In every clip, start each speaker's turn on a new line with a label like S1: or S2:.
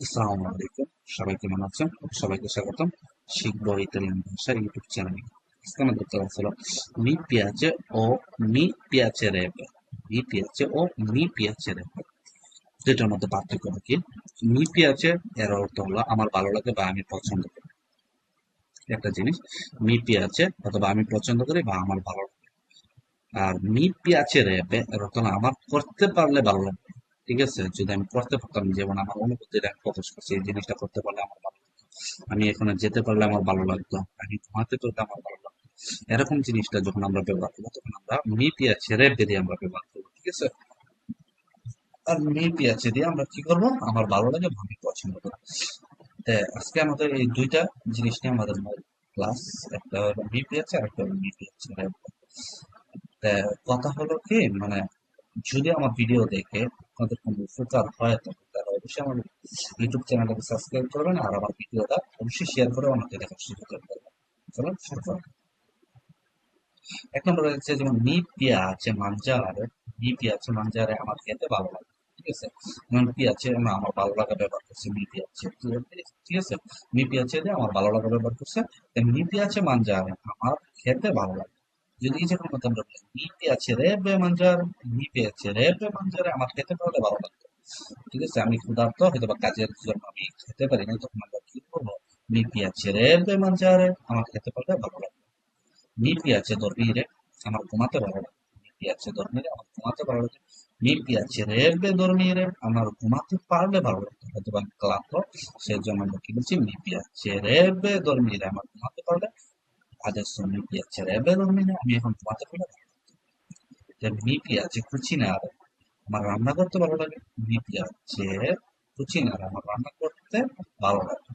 S1: আসসালামু আলাইকুম। সবাই কেমন আছেন? সবাইকে স্বাগতম। শিখবো ইতালিয়ান ভাষা ইউটিউব চ্যানেলে। আজকে আমাদের ক্লাস হলো মি পিয়াচে ও মি পিয়াচেরেবে। মি পিয়াচে ও মি পিয়াচেরেবে। দুটার মধ্যে পার্থক্য কি? মি পিয়াচে এর অর্থ হলো আমার ভালো লাগে বা আমি পছন্দ করি একটা জিনিস। মি পিয়াচে অথবা আমি পছন্দ করি বা আমার ভালো লাগে। আর মি পিয়াচেরেবে এর অর্থ হলো আমার করতে পারলে ভালো লাগবে। ঠিক আছে? যদি আমি করতে পারতাম, যেমন আমার অনুভূতিটা প্রকাশ করছি, এই জিনিসটা করতে পারলে আমার ভালো লাগতো। আমি এখানে যেতে পারলে আমার ভালো লাগতো, আমি ঘুমাতে পারলে আমার ভালো লাগতো। এরকম জিনিসটা যখন আমরা ব্যবহার করবো তখন আমরা মি পিয়া ছেড়ে দিয়ে আমরা ব্যবহার করবো। ঠিক আছে? আর মি পিয়া ছেড়ে দিয়ে আমরা কি করবো? আমার ভালো লাগে বা আমি পছন্দ করি। আজকে আমাদের এই দুইটা জিনিস নিয়ে আমাদের মূল ক্লাস। একটা হলো মি পিয়াচ্ছে আর একটা হলো মি পিয়া ছেড়ে। কথা হলো কি, মানে যদি আমার ভিডিও দেখে আপনাদের কোনো উপকার হয় থাকে তাহলে অবশ্যই আমার ইউটিউব চ্যানেলটাকে সাবস্ক্রাইব করবেন আর আমার ভিডিওটা অবশ্যই শেয়ার করে আমাকে দেখার সুযোগ করে দেবেন। চলুন শুরু করা যাক। এক নম্বর হচ্ছে যেমন মি পিয়াচে মানজারে। মি পিয়াচে মানজারে আমার খেতে ভালো লাগে। ঠিক আছে? যেমন পিয়াচে না, আমার ভালো লাগা ব্যবহার করছে মি পিয়াচে। ঠিক আছে? মি পিয়াচে দিয়ে আমার ভালো লাগা ব্যবহার করছে। মি পিয়াচে মানজারে আমার খেতে ভালো লাগে। যদি এই যে কোনো কথা আমরা বলি মি পিয়াচে রে মানজারে, মি পিয়াচে রে মানজারে আমার খেতে পারলে ভালো লাগতো। ঠিক আছে? আমি ক্ষুধার্ত হয়তো বা কাজের জন্য আমি খেতে পারি না, তখন আমরা কি করবো? মি পিয়াচে রে মানজারে আমার খেতে পারলে ভালো লাগতো। Mi piace dormire, আমার ঘুমাতে ভালো লাগে। Mi piace dormire, আমার ঘুমাতে ভালো লাগে। Mi piacerebbe dormire, আমার ঘুমাতে পারলে ভালো লাগতো। হয়তো বা আমি ক্লান্ত, সেই জন্য আমরা কি বলছি? Mi piacerebbe dormire, আমার ঘুমাতে পারলে। Adesso mi piacerebbe dormire, আমি এখন ঘুমাতে পারলে ভালো লাগতো। Mi piace cucinare, আমার রান্না করতে ভালো লাগে। Mi piace cucinare, আমার রান্না করতে ভালো লাগে।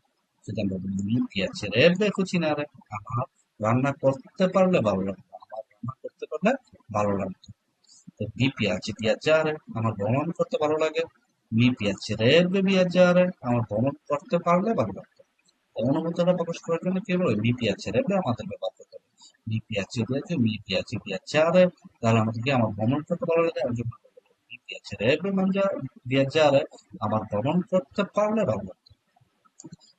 S1: যদি আমরা বলি mi piacerebbe cucinare, আমার রান্না করতে পারলে ভালো লাগতো। আমার রান্না করতে পারলে ভালো লাগতো। তো mi piace viaggiare, আমার ভ্রমণ করতে ভালো লাগে। Mi piacerebbe viaggiare, আমার ভ্রমণ করতে পারলে ভালো লাগতো। অনুভূতিটা প্রকাশ করার জন্য কি বলে mi piacerebbe আমাদের ব্যবহার করতে হবে। Mi piace viaggiare, mi piace viaggiare, তাহলে আমাদের কি আমার ভ্রমণ করতে ভালো লাগে, এর জন্য আমরা বলবো mi piacerebbe viaggiare, আমার ভ্রমণ করতে পারলে ভালো লাগতো।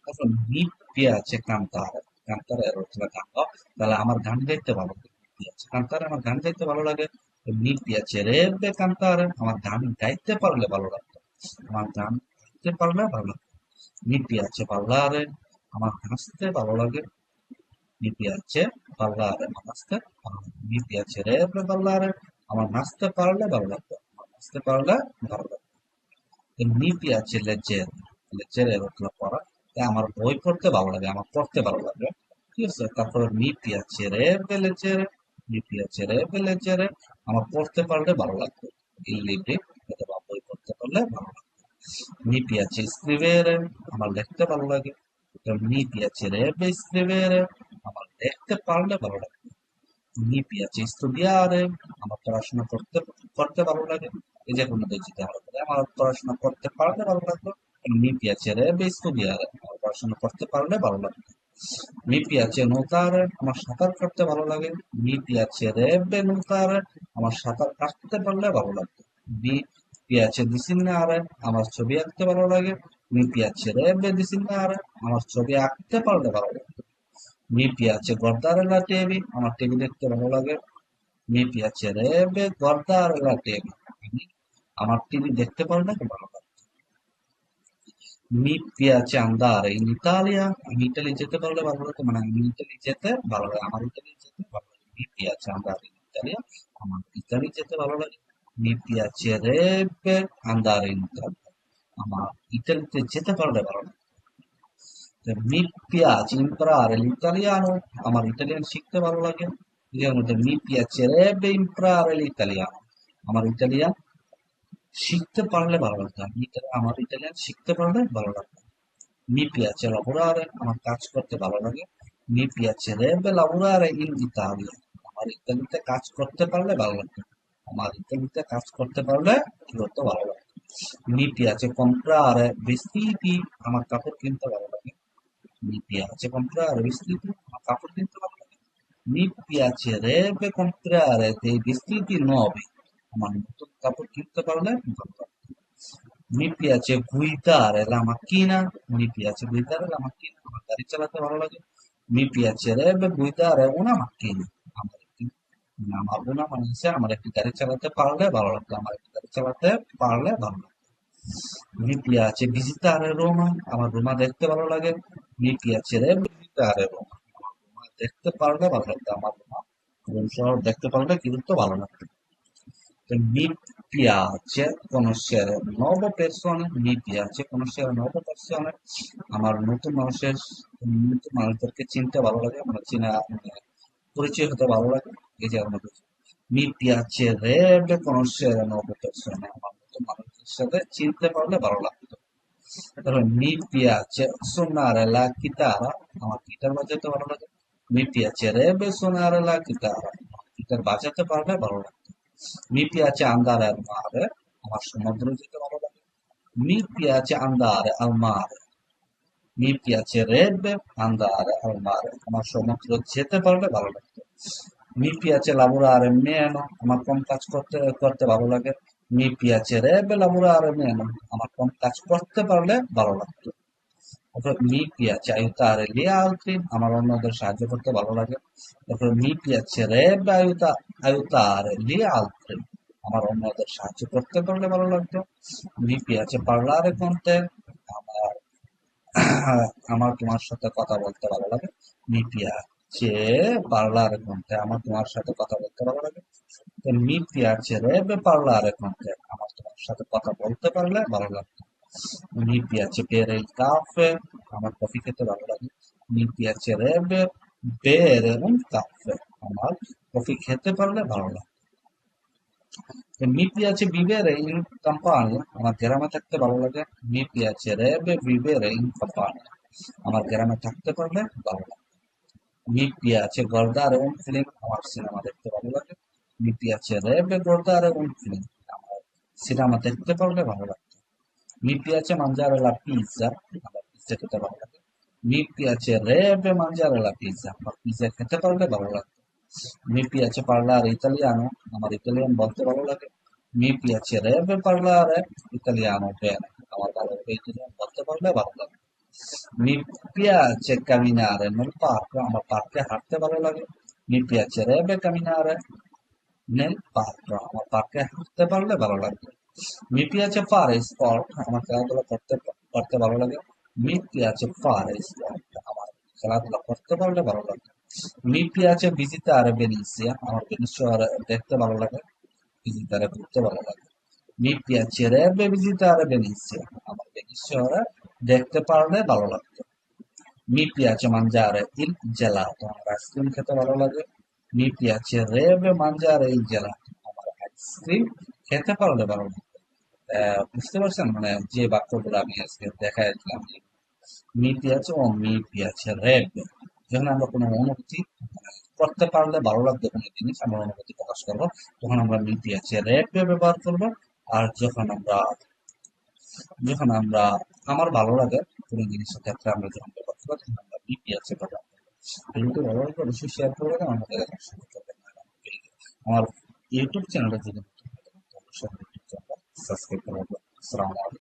S1: তারপর মি পিয়াচে কান্তারে, কান্তারে এর অর্থ হলো গান গাও। তাহলে আমার গান গাইতে ভালো লাগে। মি পিয়াচে কান্তারে, আমার গান গাইতে ভালো লাগে। মি পিয়াচে রেবে কান্তারে, আমার গান গাইতে পারলে ভালো লাগতো। আমার গান গাইতে পারলে ভালো লাগতো। মি পিয়াচে পাল্লারে, আমার নাচতে ভালো লাগে। মি পিয়াচে পাল্লারে, আমার নাচতে ভালো লাগে। মি পিয়াচে রেবে পাল্লারে, আমার নাচতে পারলে ভালো লাগতো। আমার নাচতে পারলে ভালো লাগতো। মি পিয়াচে লেজের, লেজের এর অর্থ হলো পড়া। তাই আমার বই পড়তে ভালো লাগে, আমার পড়তে ভালো লাগে। ঠিক আছে? তারপরে মি পিয়াচে রে লেজের, মি পিয়াচে রে লেজের, আমার পড়তে পারলে ভালো লাগতো। এই লিব্রে অথবা বই পড়তে পারলে ভালো লাগতো। মি পিয়াচে স্ক্রিবেরে, আমার লিখতে ভালো লাগে। মি পিয়াচে রে স্ক্রিবেরে, আমার লিখতে পারলে ভালো লাগে। Mi piace studiare, আমার পড়াশোনা করতে করতে ভালো লাগে। এই যে কোনো যেটা হলো তাহলে আমার পড়াশোনা করতে পারলে ভালো লাগতো। Mi piacerebbe studiare, আমার পড়াশোনা করতে পারলে ভালো লাগতো। Mi piace nuotare, আমার সাঁতার কাটতে ভালো লাগে। Mi piacerebbe nuotare, আমার সাঁতার কাটতে পারলে ভালো লাগতো। Mi piace disegnare, আমার ছবি আঁকতে ভালো লাগে। Mi piacerebbe disegnare, আমার ছবি আঁকতে পারলে ভালো লাগতো। Mi piace guardare la TV, আমার টিভি দেখতে ভালো লাগে। Mi piacerebbe guardare la TV, আমি আমার টিভি দেখতে পারলে ভালো লাগে। Mi piace andare in Italia, আমি ইতালি যেতে পারলে ভালো লাগে, মানে আমি ইতালি যেতে ভালো লাগে, আমার ইতালি যেতে ভালো লাগে। Mi piace andare in Italia, আমার ইতালি যেতে ভালো লাগে। Mi piacerebbe andare in Italia, আমার ইতালিতে যেতে পারলে ভালো লাগে। Mi piace imparare l'italiano, আমার ইটালিয়ান শিখতে ভালো লাগে। এর মধ্যে mi piacerebbe imparare l'italiano, আমার ইটালিয়ান শিখতে পারলে ভালো লাগতো। আমার ইটালিয়ান শিখতে পারলে ভালো লাগতো। Mi piace lavorare, আমার কাজ করতে ভালো লাগে। Mi piacerebbe lavorare in Italia, আমার ইতালিতে কাজ করতে পারলে ভালো লাগতো। আমার ইতালিতে কাজ করতে পারলে কি করতে ভালো লাগতো। Mi piace comprare vestiti, আমার কাপড় কিনতে ভালো লাগে। Mi piace comprare vestiti, ma কাপড় কিনতে ভালো লাগে। Mi piacerebbe comprare dei vestiti nuovi, আমার নতুন কাপড় কিনতে পারলে ভালো লাগে। Mi piace guidare la macchina, mi piace guidare la macchina, magari ce la parola che mi piacerebbe guidare una macchina. Una manusia, আমার একটি গাড়ি চালাতে পারলে ভালো লাগতো, আমার একটি গাড়ি চালাতে পারলে ভালো লাগতো। Mi piace visitare Roma, আমার রোমা দেখতে ভালো লাগে। Mi piacerebbe visitare Roma, আমার রোমা দেখতে পারলে ভালো লাগতো, আমার রোম শহর দেখতে পারলে কিন্তু ভালো লাগতো। Mi piace conoscere nuove persone, mi piace conoscere nuove persone, আমার নতুন মানুষদেরকে চিনতে ভালো লাগে, মানে পরিচয় হতে ভালো লাগে, এই যে আমার mi piacerebbe conoscere nuove persone, আমার নতুন মানুষদের সাথে চিনতে পারলে ভালো লাগতো। তারপর mi piace suonare la chitarra, আমার গিটার বাজাতে ভালো লাগে। Mi piacerebbe suonare la chitarra, guitar বাজাতে পারলে ভালো লাগতো। Mi piace andare al mare, আমার সমুদ্রে যেতে ভালো লাগে। Mi piace andare al mare, mi piacerebbe andare al mare, আমার সমুদ্রে যেতে পারলে ভালো লাগতো। Mi piace lavorare meno, আমার কম কাজ করতে ভালো লাগে। Mi piacerebbe lavorare meno, আমার কম কাজ করতে পারলে ভালো লাগতো। তারপর mi piace aiutare gli altri, আমার অন্যদের সাহায্য করতে ভালো লাগে। তারপর mi piacerebbe aiutare gli altri, আমার অন্যদের সাহায্য করতে পারলে ভালো লাগতো। Mi piace parlare con te, আমার আমার তোমার সাথে কথা বলতে ভালো লাগে। Mi piace parlare con te, আমার তোমার সাথে কথা বলতে ভালো লাগে। তো mi piacerebbe parlare con te, আমার তোমার সাথে কথা বলতে পারলে ভালো লাগতো। Mi piace bere il caffè, আমার কফি খেতে ভালো লাগে। Mi piacerebbe bere un caffè, আমার কফি খেতে পারলে ভালো লাগে। তো mi piace vivere in campagna, আমার গ্রামে থাকতে ভালো লাগে। Mi piacerebbe vivere in campagna, আমার গ্রামে থাকতে পারলে ভালো লাগে। Mi piace guardare un film, আমার সিনেমা দেখতে ভালো লাগে। Mi piacerebbe guardare un film, আমার সিনেমা দেখতে পারলে ভালো লাগে। Mi piace mangiare la pizza, আমার পিৎজা খেতে ভালো লাগে। Mi piacerebbe mangiare la pizza, আমার পিৎজা খেতে পারলে ভালো লাগে। Mi piace parlare italiano, আমার ইতালিয়ান বলতে ভালো লাগে। Mi piacerebbe parlare italiano bene, আমার ভালোভাবে ইতালিয়ান বলতে পারলে ভালো লাগে। Mi piace camminare nel parco, আমার পার্কে হাঁটতে ভালো লাগে। Mi piacerebbe camminare nel parco, আমার পার্কে হাঁটতে পারলে ভালো লাগবে। Mi piace fare sport, আমার খেলাধুলা করতে ভালো লাগে। Mi piace fare sport, আমার খেলাধুলা করতে পারলে ভালো লাগে। Mi piace visitare Venezia, আমার ভেনিস শহর দেখতে ভালো লাগে, visitare ঘুরতে ভালো লাগে। Mi piacerebbe visitare Venezia, আমার ভেনিস শহরে দেখতে পারলে ভালো লাগতো। Mi piace mangiare il gelato, আমার আইসক্রিম খেতে ভালো লাগে। Mi piacerebbe mangiare il gelato, আমার আইসক্রিম খেতে পারলে ভালো লাগে। বুঝতে পারছেন, মানে যে বাক্যগুলো আমি আজকে দেখাই দিলাম, মি পিয়াছে ও মি পিয়াছে রেড, যখন আমরা কোনো অনুভূতি করতে পারলে ভালো লাগবে কোনো জিনিস, আমরা অনুভূতি প্রকাশ করবো, তখন আমরা মি পিয়াছে রেড ব্যবহার করবো। আর যখন আমরা আমার ভালো লাগে কোনো জিনিসের ক্ষেত্রে আমরা যখন ব্যবহার করবো, তখন আমরা মি পিয়াছে ব্যবহার করবো। ভিডিওটি ভালো লাগলে অবশ্যই শেয়ার করবেন, আমাদের সাথে করবেন। আমার ইউটিউব চ্যানেলটা যদি নতুন হয়ে থাকেন, তো অবশ্যই ইউটিউব চ্যানেলটা সাবস্ক্রাইব করবেন। আসসালামু আলাইকুম।